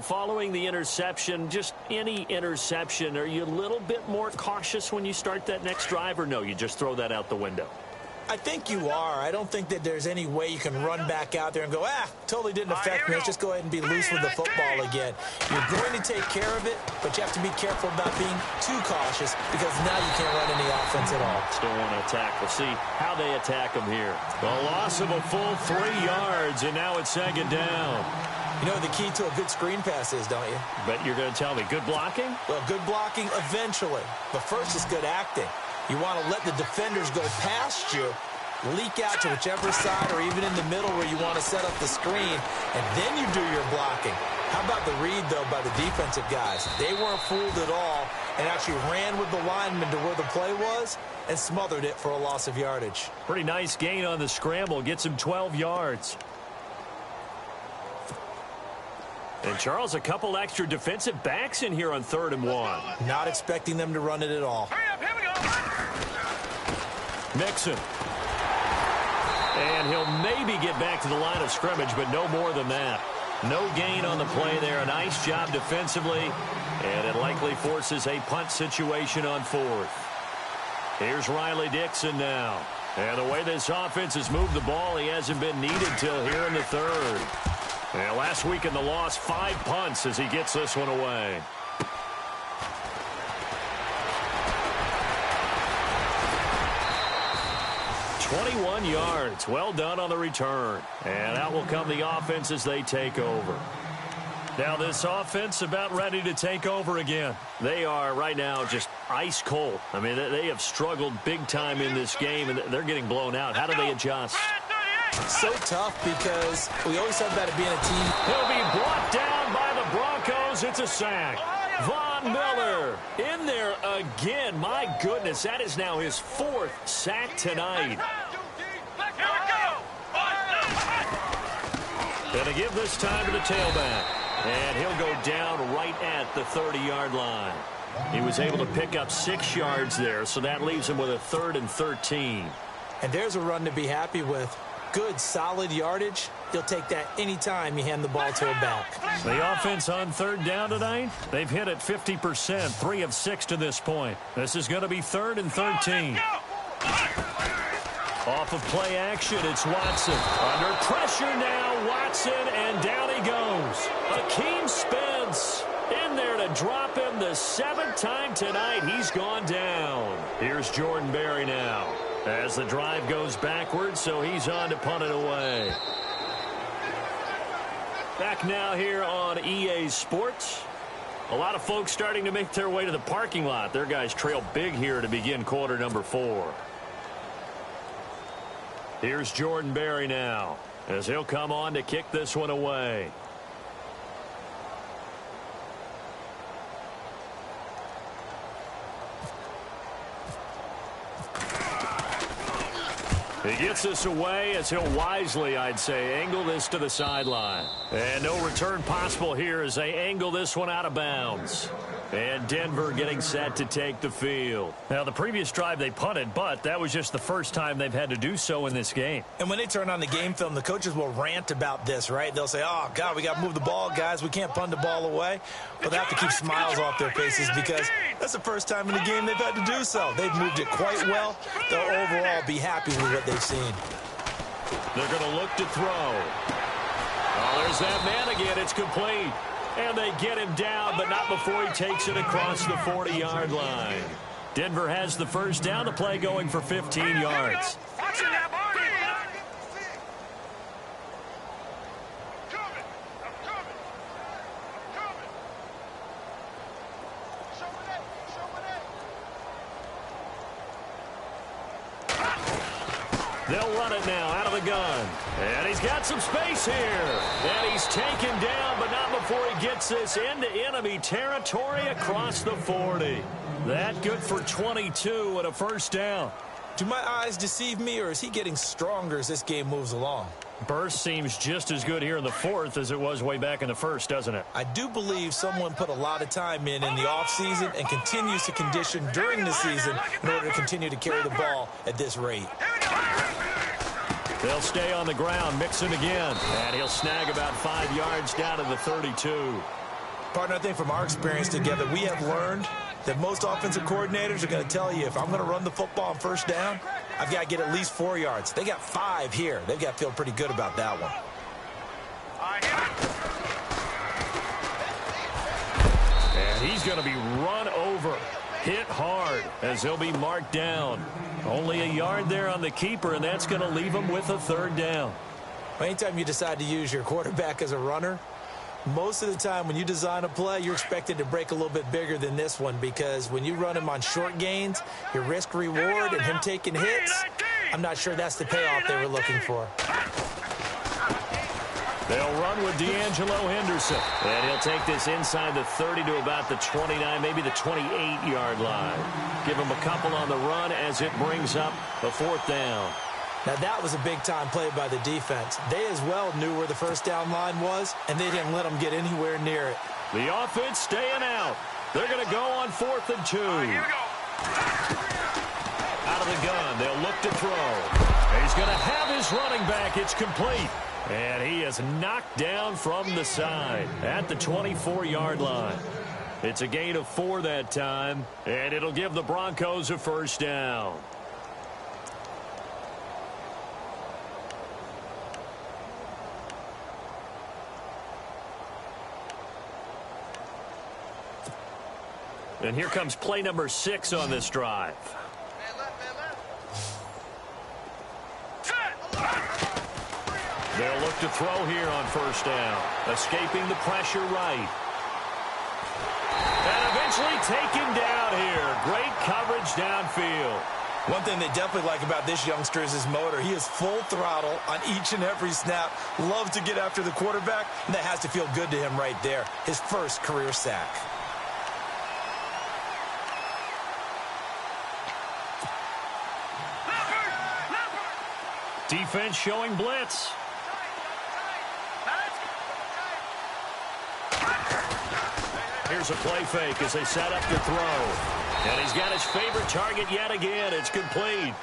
Following the interception, just any interception, are you a little bit more cautious when you start that next drive, or no, you just throw that out the window? I think you are. I don't think that there's any way you can run back out there and go, totally didn't affect me. Let's just go ahead and be loose with the football again. You're going to take care of it, but you have to be careful about being too cautious because now you can't run any offense at all. Still want to attack. We'll see how they attack them here. The loss of a full 3 yards, and now it's second down. You know what the key to a good screen pass is, don't you? Bet you're going to tell me. Good blocking? Well, good blocking eventually. But first is good acting. You want to let the defenders go past you, leak out to whichever side or even in the middle where you want to set up the screen, and then you do your blocking. How about the read, though, by the defensive guys? They weren't fooled at all and actually ran with the lineman to where the play was and smothered it for a loss of yardage. Pretty nice gain on the scramble. Gets him 12 yards. And, Charles, a couple extra defensive backs in here on 3rd and 1. Not expecting them to run it at all. Hurry up, here we go. Mixon. And he'll maybe get back to the line of scrimmage, but no more than that. No gain on the play there. A nice job defensively. And it likely forces a punt situation on 4th. Here's Riley Dixon now. And the way this offense has moved the ball, he hasn't been needed till here in the 3rd. And last week in the loss, 5 punts as he gets this one away. "21 yards. Well done on the return. And out will come the offense as they take over. Now this offense about ready to take over again. They are right now just ice cold. I mean, they have struggled big time in this game, and they're getting blown out. How do they adjust? So tough because we always talk about it being a team. He'll be brought down by the Broncos. It's a sack. Von Miller in there again. My goodness, that is now his 4th sack tonight. Gonna give this time to the tailback. And he'll go down right at the 30-yard line. He was able to pick up 6 yards there, so that leaves him with a 3rd and 13. And there's a run to be happy with. Good, solid yardage. He'll take that anytime you hand the ball to a back. The offense on 3rd down tonight, they've hit it 50%, 3 of 6 to this point. This is going to be 3rd and 13. Off of play action, it's Watson. Under pressure now, Watson, and down he goes. Akeem Spence in there to drop him the 7th time tonight. He's gone down. Here's Jordan Berry now. As the drive goes backwards, so he's on to punt it away. Back now here on EA Sports. A lot of folks starting to make their way to the parking lot. Their guys trail big here to begin quarter number 4. Here's Jordan Berry now, as he'll come on to kick this one away. He gets this away as he'll wisely, I'd say, angle this to the sideline. And no return possible here as they angle this one out of bounds. And Denver getting set to take the field. Now, the previous drive they punted, but that was just the first time they've had to do so in this game. And when they turn on the game film, the coaches will rant about this, right? They'll say, oh, God, we got to move the ball, guys. We can't punt the ball away. But they have to keep smiles off their faces because that's the first time in the game they've had to do so. They've moved it quite well. They'll overall be happy with what they've seen. They're going to look to throw. Oh, there's that man again. It's complete. And they get him down, but not before he takes it across the 40-yard line. Denver has the first down. The play going for 15 yards. They'll run it now out of the gun. And he's got some space here. And he's taken down, but not before he gets this into enemy territory across the 40. That good for 22 and a first down. Do my eyes deceive me, or is he getting stronger as this game moves along? Burst seems just as good here in the 4th as it was way back in the 1st, doesn't it? I do believe someone put a lot of time in the offseason and continues to condition during the season in order to continue to carry the ball at this rate. They'll stay on the ground, Mixon again, and he'll snag about 5 yards down to the 32. Partner, I think from our experience together, we have learned that most offensive coordinators are going to tell you, if I'm going to run the football on first down, I've got to get at least 4 yards. They got 5 here. They've got to feel pretty good about that one. And he's going to be run over, hit hard, as he'll be marked down. Only a yard there on the keeper, and that's going to leave him with a 3rd down. Anytime you decide to use your quarterback as a runner, most of the time when you design a play, you're expected to break a little bit bigger than this one, because when you run him on short gains, your risk-reward and him taking hits, I'm not sure that's the payoff they were looking for. They'll run with D'Angelo Henderson. And he'll take this inside the 30 to about the 29, maybe the 28-yard line. Give him a couple on the run as it brings up the 4th down. Now, that was a big-time play by the defense. They as well knew where the first down line was, and they didn't let them get anywhere near it. The offense staying out. They're going to go on 4th and 2. Out of the gun, they'll look to throw. He's going to have his running back. It's complete. And he is knocked down from the side at the 24-yard line. It's a gain of 4 that time, and it'll give the Broncos a 1st down. And here comes play number 6 on this drive. They'll look to throw here on 1st down. Escaping the pressure right. And eventually taken down here. Great coverage downfield. One thing they definitely like about this youngster is his motor. He is full throttle on each and every snap. Loves to get after the quarterback, and that has to feel good to him right there. His first career sack. Defense showing blitz. Here's a play fake as they set up to throw. And he's got his favorite target yet again. It's complete.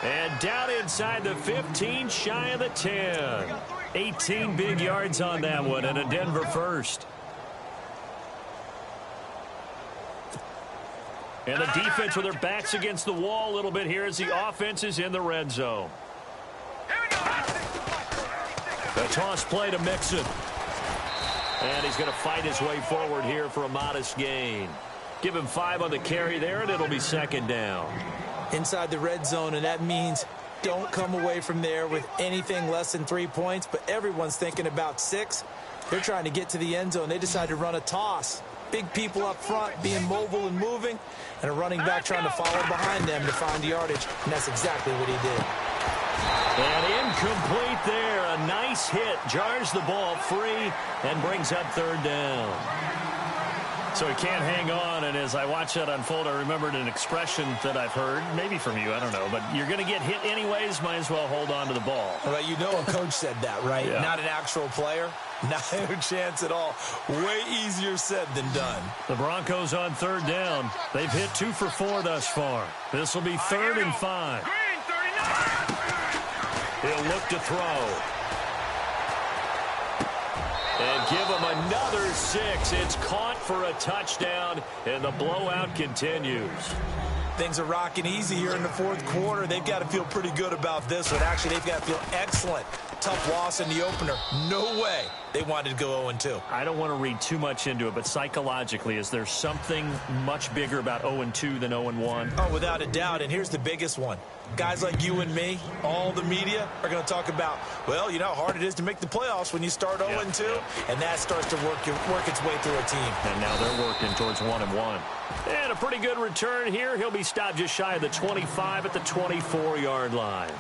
And down inside the 15, shy of the 10. 18 big yards on that one, and a Denver first. And the defense with their backs against the wall a little bit here as the offense is in the red zone. The toss play to Mixon. And he's going to fight his way forward here for a modest gain. Give him 5 on the carry there, and it'll be 2nd down. Inside the red zone, and that means don't come away from there with anything less than 3 points, but everyone's thinking about 6. They're trying to get to the end zone. They decide to run a toss. Big people up front being mobile and moving, and a running back trying to follow behind them to find yardage, and that's exactly what he did. And incomplete there. A nice hit. Jars the ball free and brings up 3rd down. So he can't hang on, and as I watch that unfold, I remembered an expression that I've heard, maybe from you, I don't know, but you're going to get hit anyways, might as well hold on to the ball. Well, you know a coach said that, right? Yeah. Not an actual player. Not a chance at all. Way easier said than done. The Broncos on 3rd down. They've hit 2 for 4 thus far. This will be 3rd and 5. He'll look to throw. And give him another 6. It's caught for a touchdown, and the blowout continues. Things are rocking easy here in the 4th quarter. They've got to feel pretty good about this one. Actually, they've got to feel excellent. Tough loss in the opener. No way they wanted to go 0-2. I don't want to read too much into it, but psychologically, is there something much bigger about 0-2 than 0-1? Oh, without a doubt, and here's the biggest one. Guys like you and me, all the media, are going to talk about, well, you know how hard it is to make the playoffs when you start 0-2, and that starts to work its way through a team. And now they're working towards 1-1. And a pretty good return here. He'll be stopped just shy of the 25 at the 24-yard line.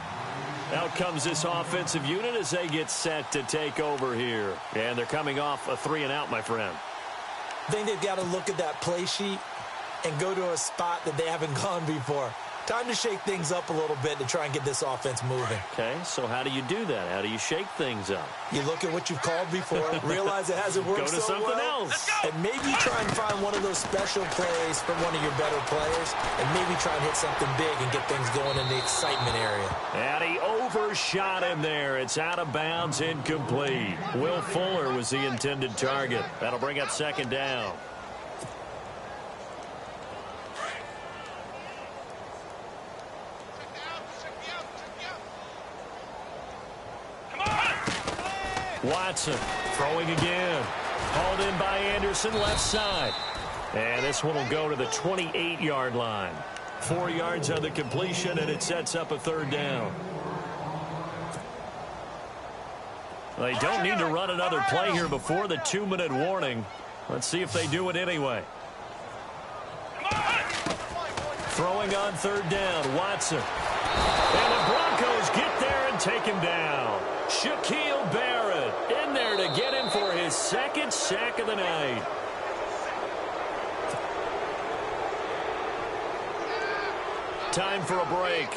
Out comes this offensive unit as they get set to take over here. And they're coming off a 3-and-out, my friend. I think they've got to look at that play sheet and go to a spot that they haven't gone before. Time to shake things up a little bit to try and get this offense moving. Okay, so how do you do that? How do you shake things up? You look at what you've called before, realize it hasn't worked Go to so something well, else. and maybe try and find one of those special plays from one of your better players, and maybe try and hit something big and get things going in the excitement area. And he overshot him there. It's out of bounds, incomplete. Will Fuller was the intended target. That'll bring up second down. Watson throwing again. Hauled in by Anderson, left side. And this one will go to the 28-yard line. 4 yards on the completion, and it sets up a third down. They don't need to run another play here before the 2-minute warning. Let's see if they do it anyway. Throwing on third down, Watson. And the Broncos get there and take him down. Shaquille Barrett in there to get him for his second sack of the night. Time for a break.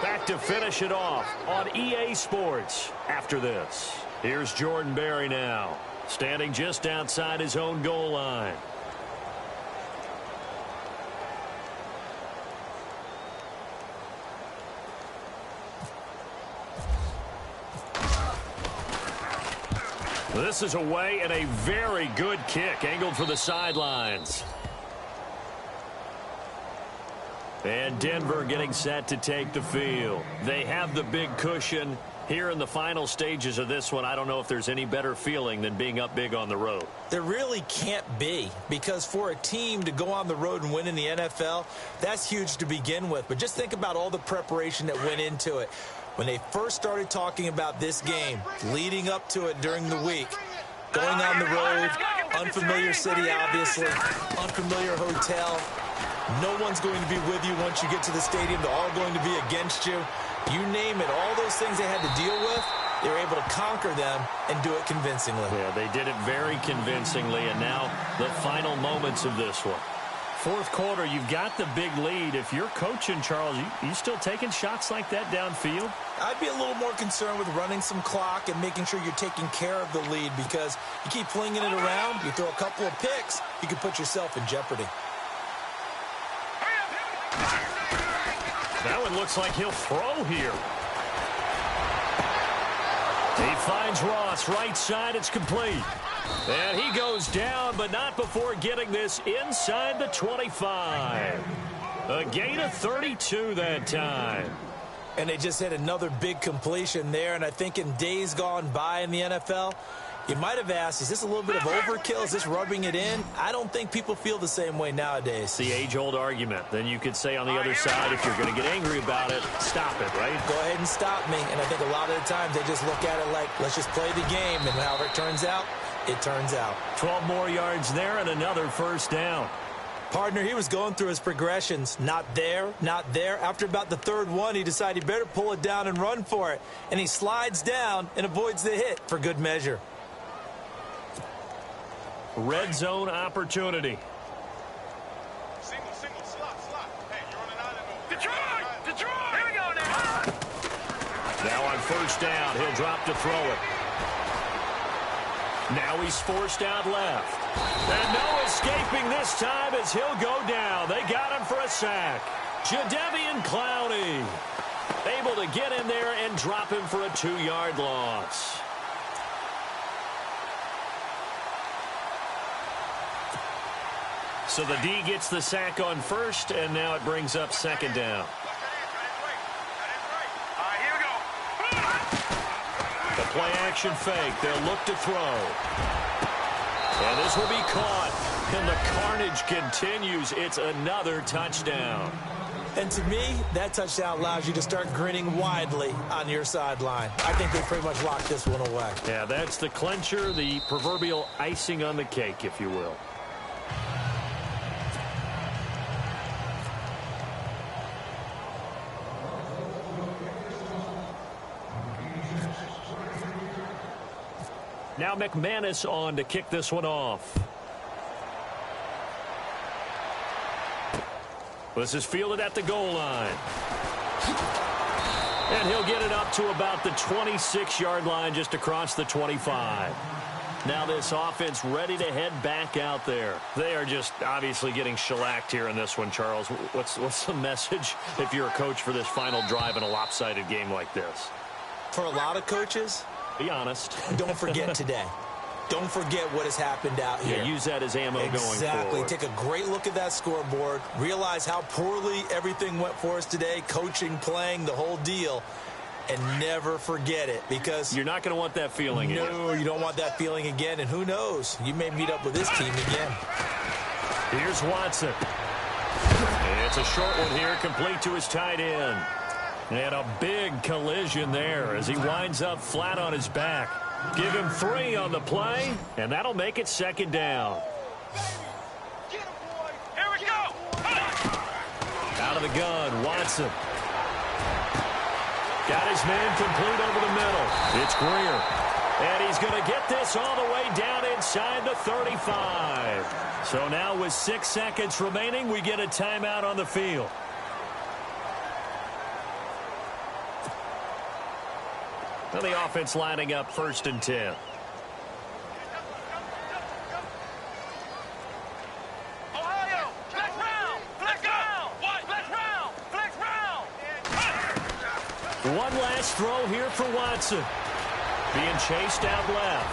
Back to finish it off on EA Sports after this. Here's Jordan Berry now, standing just outside his own goal line. This is away and a very good kick, angled for the sidelines. And Denver getting set to take the field. They have the big cushion. Here in the final stages of this one, I don't know if there's any better feeling than being up big on the road. There really can't be, because for a team to go on the road and win in the NFL, that's huge to begin with. But just think about all the preparation that went into it. When they first started talking about this game, leading up to it during the week, going on the road, unfamiliar city, obviously, unfamiliar hotel. No one's going to be with you once you get to the stadium. They're all going to be against you. You name it, all those things they had to deal with, they were able to conquer them and do it convincingly. Yeah, they did it very convincingly, and now the final moments of this one. Fourth quarter, you've got the big lead. If you're coaching, Charles, you still taking shots like that downfield? I'd be a little more concerned with running some clock and making sure you're taking care of the lead, because you keep flinging it around, you throw a couple of picks, you could put yourself in jeopardy. That one looks like he'll throw here. He finds Ross, right side, it's complete. And he goes down, but not before getting this inside the 25. A gain of 32 that time. And they just hit another big completion there, and I think in days gone by in the NFL, you might have asked, is this a little bit of overkill? Is this rubbing it in? I don't think people feel the same way nowadays. The age-old argument. Then you could say on the other side, if you're going to get angry about it, stop it, right? Go ahead and stop me. And I think a lot of the times they just look at it like, let's just play the game, and however it turns out, it turns out. 12 more yards there and another first down. Partner, he was going through his progressions. Not there, not there. After about the third one, he decided he better pull it down and run for it. And he slides down and avoids the hit for good measure. Red zone opportunity. Single, slot. Hey, you're running out of Detroit! Here we go now! Now on first down, he'll drop to throw it. Now he's forced out left. And no escaping this time as he'll go down. They got him for a sack. Jadeveon Clowney able to get in there and drop him for a 2-yard loss. So the D gets the sack on first, and now it brings up second down. Here we go. The play action fake. They'll look to throw. And this will be caught. And the carnage continues. It's another touchdown. And to me, that touchdown allows you to start grinning widely on your sideline. I think they pretty much locked this one away. Yeah, that's the clincher, the proverbial icing on the cake, if you will. Now McManus on to kick this one off. This is fielded at the goal line. And he'll get it up to about the 26-yard line, just across the 25. Now this offense ready to head back out there. They are just obviously getting shellacked here in this one, Charles. What's the message if you're a coach for this final drive in a lopsided game like this? For a lot of coaches, be honest. Don't forget today. Don't forget what has happened out here. Yeah, use that as ammo going forward. Exactly. Take a great look at that scoreboard. Realize how poorly everything went for us today. Coaching, playing, the whole deal. And never forget it, because you're not going to want that feeling again. No, you don't want that feeling again. And who knows? You may meet up with this team again. Here's Watson. It's a short one here, complete to his tight end. And a big collision there as he winds up flat on his back. Give him 3 on the play, and that'll make it 2nd down. Here we go. Out of the gun, Watson. Got his man complete over the middle. It's Greer. And he's going to get this all the way down inside the 35. So now with 6 seconds remaining, we get a timeout on the field. And the offense lining up 1st and 10. Ohio, flex round, flex round, flex round, flex round. One last throw here for Watson. Being chased out left.